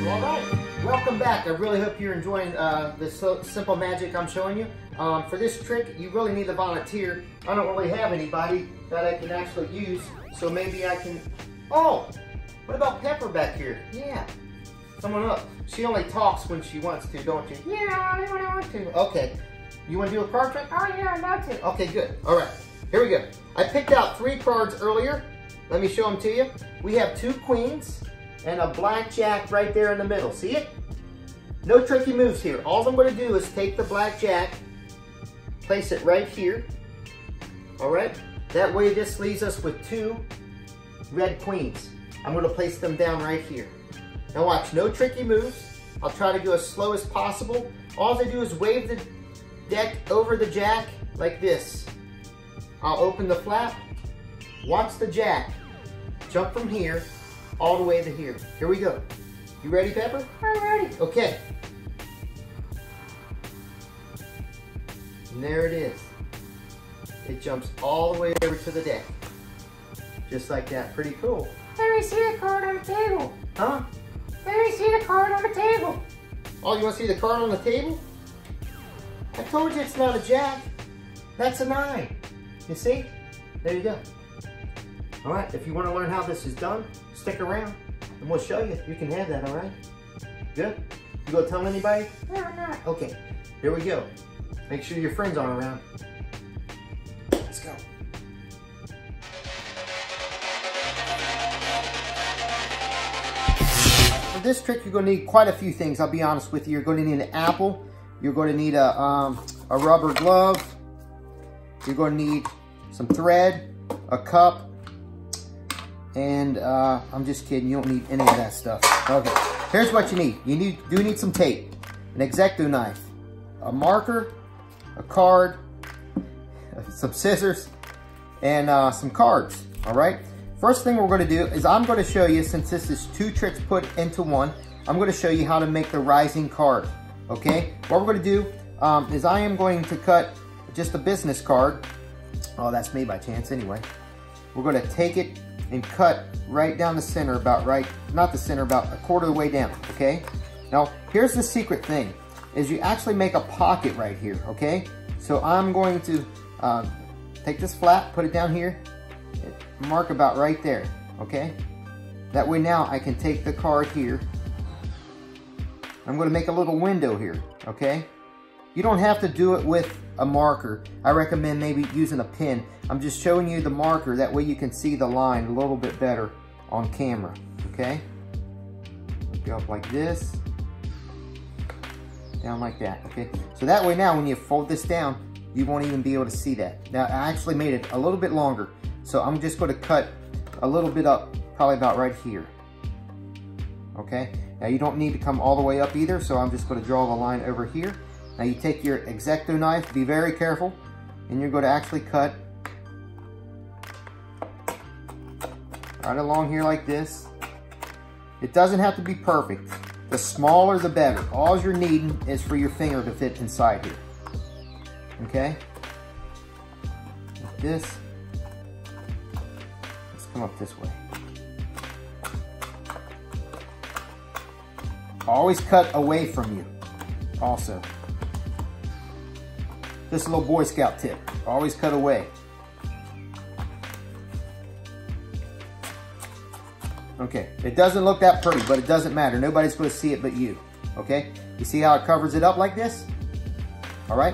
All right, welcome back. I really hope you're enjoying this simple magic I'm showing you. For this trick, you really need a volunteer. I don't really have anybody that I can actually use, so maybe I can... Oh, what about Pepper back here? Yeah, someone else. She only talks when she wants to, don't you? Yeah, only when I want to. Okay, you want to do a card trick? Oh yeah, I'd love to. Okay, good. All right, here we go. I picked out 3 cards earlier. Let me show them to you. We have 2 queens and a blackjack right there in the middle. See it? No tricky moves here. All I'm going to do is take the blackjack, place it right here. All right? That way this leaves us with 2 red queens. I'm going to place them down right here. Now watch, no tricky moves. I'll try to go as slow as possible. All I do is wave the deck over the jack like this. I'll open the flap. Watch the jack jump from here all the way to here. Here we go. You ready, Pepper? I'm ready. Okay. And there it is. It jumps all the way over to the deck. Just like that. Pretty cool. Let me see the card on the table. Huh? Let me see the card on the table. Oh, you want to see the card on the table? I told you it's not a jack. That's a 9. You see? There you go. All right, if you want to learn how this is done, stick around and we'll show you. You can have that, all right? Good? You gonna tell anybody? No, I'm not. Okay, here we go. Make sure your friends aren't around. Let's go. For this trick, you're gonna need quite a few things, I'll be honest with you. You're gonna need an apple. You're gonna need a rubber glove. You're gonna need some thread, a cup, and I'm just kidding, you don't need any of that stuff. Okay, here's what you need. You do need some tape, an X-Acto knife, a marker, a card, some scissors, and some cards, all right? First thing we're gonna do is I'm gonna show you, since this is 2 tricks put into one, I'm gonna show you how to make the rising card, okay? What we're gonna do is I am going to cut just a business card. Oh, that's made by chance anyway. We're gonna take it and cut right down the center, about right, not the center, about a quarter of the way down, okay? Now, here's the secret thing, is you actually make a pocket right here, okay? So I'm going to take this flap, put it down here, mark about right there, okay? That way now I can take the card here. I'm gonna make a little window here, okay? You don't have to do it with a marker. I recommend maybe using a pen. I'm just showing you the marker, that way you can see the line a little bit better on camera, okay? Go up like this, down like that, okay? So that way now when you fold this down, you won't even be able to see that. Now I actually made it a little bit longer, so I'm just gonna cut a little bit up, probably about right here, okay? Now you don't need to come all the way up either, so I'm just gonna draw the line over here. Now you take your X-Acto knife, be very careful, and you're going to actually cut right along here like this. It doesn't have to be perfect. The smaller the better. All you're needing is for your finger to fit inside here. Okay? Like this. Let's come up this way. Always cut away from you also. This is a little Boy Scout tip. Always cut away. Okay, it doesn't look that pretty, but it doesn't matter. Nobody's going to see it but you. Okay, you see how it covers it up like this? All right.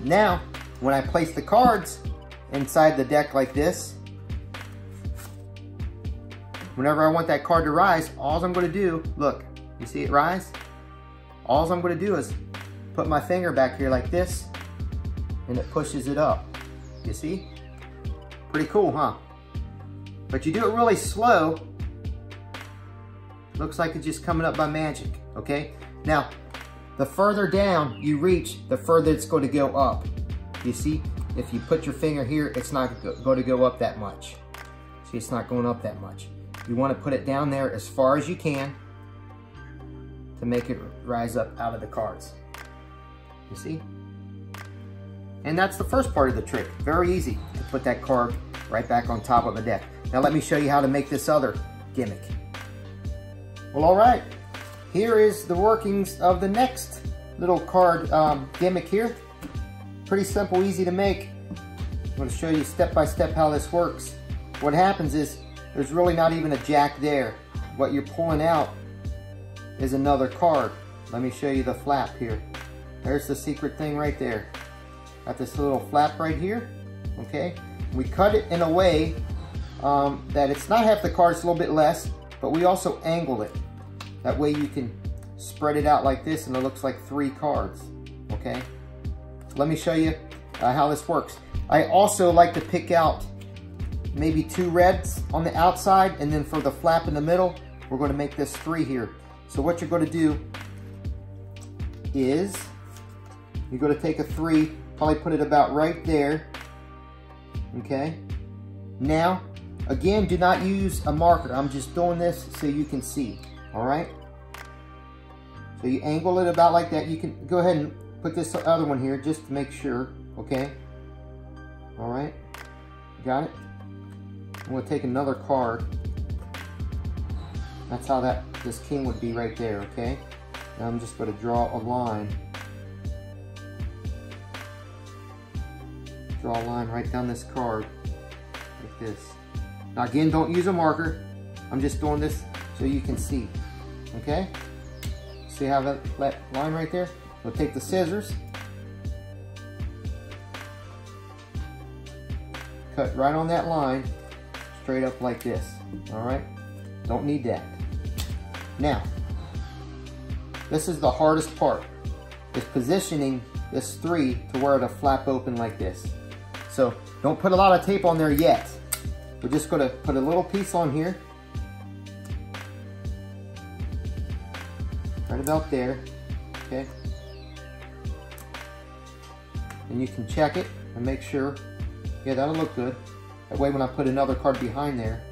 Now, when I place the cards inside the deck like this, whenever I want that card to rise, all I'm going to do, look, you see it rise? All I'm going to do is put my finger back here like this, and it pushes it up. You see? Pretty cool, huh? But you do it really slow. Looks like it's just coming up by magic, okay? Now, the further down you reach, the further it's going to go up. You see? If you put your finger here, it's not going to go up that much. See, it's not going up that much. You want to put it down there as far as you can to make it rise up out of the cards. You see? And that's the first part of the trick. Very easy to put that card right back on top of the deck. Now let me show you how to make this other gimmick. Well, all right. here is the workings of the next little card gimmick here. Pretty simple, easy to make. I'm going to show you step by step how this works. What happens is there's really not even a jack there. What you're pulling out is another card. Let me show you the flap here. There's the secret thing right there. Got this little flap right here. Okay, we cut it in a way that it's not half the card, it's a little bit less, but we also angle it. That way you can spread it out like this and it looks like 3 cards, okay? Let me show you how this works. I also like to pick out maybe 2 reds on the outside, and then for the flap in the middle, we're going to make this 3 here. So what you're going to do is you're going to take a 3, probably put it about right there, okay? Now, again, do not use a marker. I'm just doing this so you can see, all right? So you angle it about like that. You can go ahead and put this other one here just to make sure, okay? All right, got it? I'm gonna take another card. That's how this king would be right there, okay? Now I'm just gonna draw a line. Draw a line right down this card, like this. Now again, don't use a marker. I'm just doing this so you can see, okay? See how that line right there? We'll take the scissors, cut right on that line, straight up like this, all right? Don't need that. Now, this is the hardest part, is positioning this 3 to where it'll flap open like this. So don't put a lot of tape on there yet. We're just gonna put a little piece on here, right about there, okay? And you can check it and make sure, yeah, that'll look good. That way when I put another card behind there,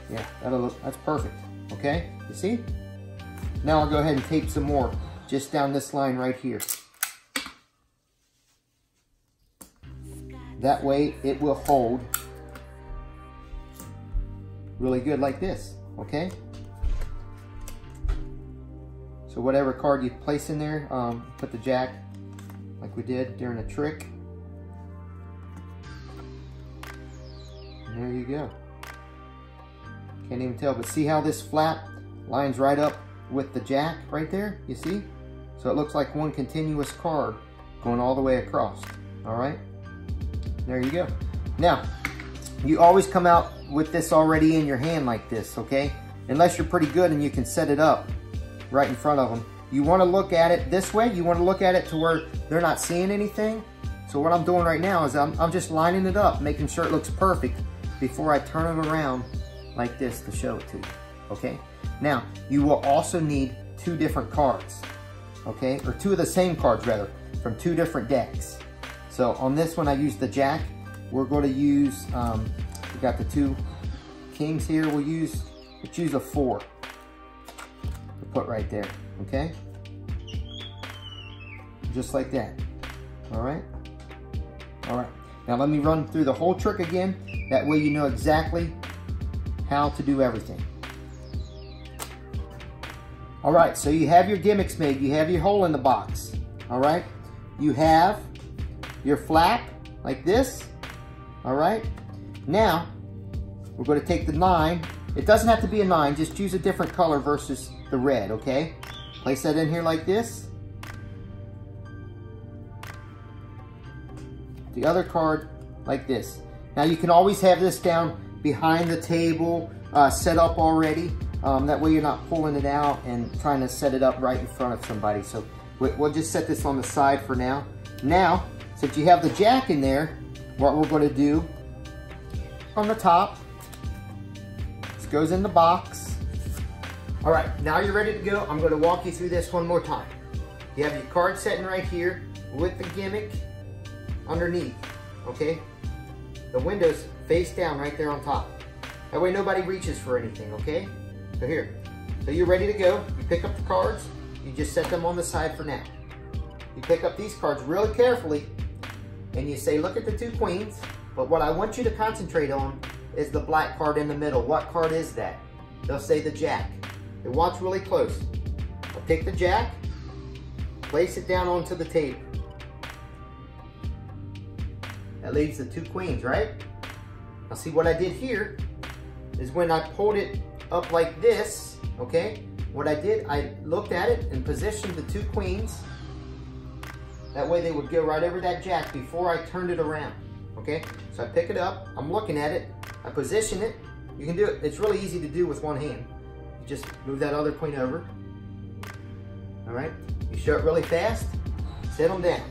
yeah, that's perfect, okay? You see? Now I'll go ahead and tape some more, just down this line right here. That way it will hold really good like this, okay? So whatever card you place in there, put the jack like we did during the trick. And there you go. Can't even tell, but see how this flap lines right up with the jack right there, you see? So it looks like one continuous card going all the way across, all right? There you go. Now, you always come out with this already in your hand like this, okay? Unless you're pretty good and you can set it up right in front of them. You want to look at it this way. You want to look at it to where they're not seeing anything. So what I'm doing right now is I'm just lining it up, making sure it looks perfect before I turn it around like this to show it to you, okay? Now, you will also need 2 different cards, okay? Or 2 of the same cards, rather, from 2 different decks. So on this one, I used the jack. We're going to use, we got the 2 kings here. Let's use a 4 to put right there, okay? Just like that, all right? All right, now let me run through the whole trick again. That way you know exactly how to do everything. All right, so you have your gimmicks made. You have your hole in the box, all right? You have your flap like this, all right? Now, we're going to take the 9. It doesn't have to be a 9, just choose a different color versus the red, okay? Place that in here like this. The other card like this. Now you can always have this down behind the table, set up already. That way you're not pulling it out and trying to set it up right in front of somebody. So we'll just set this on the side for now. Now, since you have the jack in there, what we're going to do on the top, this goes in the box. All right, now you're ready to go. I'm going to walk you through this one more time. You have your card setting right here with the gimmick underneath, okay? The windows face down right there on top. That way nobody reaches for anything, okay? So here, so you're ready to go. You pick up the cards, you just set them on the side for now. You pick up these cards really carefully and you say, look at the 2 queens, but what I want you to concentrate on is the black card in the middle. What card is that? They'll say the jack. And watch really close. I'll take the jack, place it down onto the table. That leaves the 2 queens, right? Now see what I did here is when I pulled it up like this, okay? What I did, I looked at it and positioned the 2 queens. That way they would go right over that jack before I turned it around, okay? So I pick it up, I'm looking at it, I position it. You can do it, it's really easy to do with one hand. You just move that other queen over. All right, you show it really fast, set them down.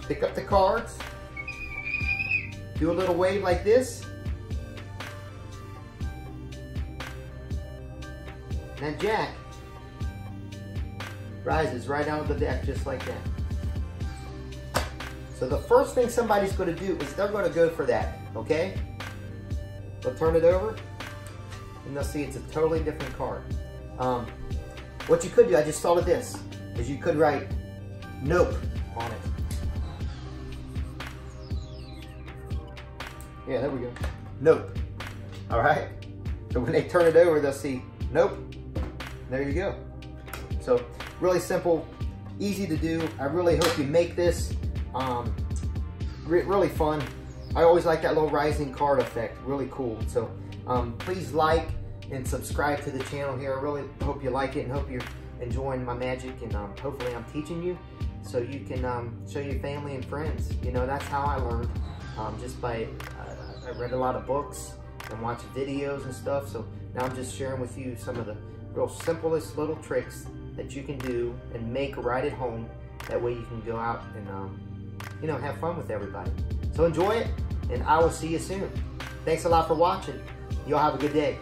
Pick up the cards, do a little wave like this. And that jack rises right out of the deck just like that. So the first thing somebody's going to do is they're going to go for that, okay? They'll turn it over and they'll see it's a totally different card. What you could do, I just thought of this, is you could write nope on it. Yeah, there we go. Nope. All right? So when they turn it over, they'll see nope. There you go. So really simple, easy to do. I really hope you make this really fun. I always like that little rising card effect, really cool. So please like and subscribe to the channel here. I really hope you like it and hope you're enjoying my magic, and hopefully I'm teaching you so you can show your family and friends. You know, that's how I learned, just by, I read a lot of books and watched videos and stuff. So now I'm just sharing with you some of the real simplest little tricks that you can do and make right at home. That way you can go out and, you know, have fun with everybody. So enjoy it, and I will see you soon. Thanks a lot for watching. Y'all have a good day.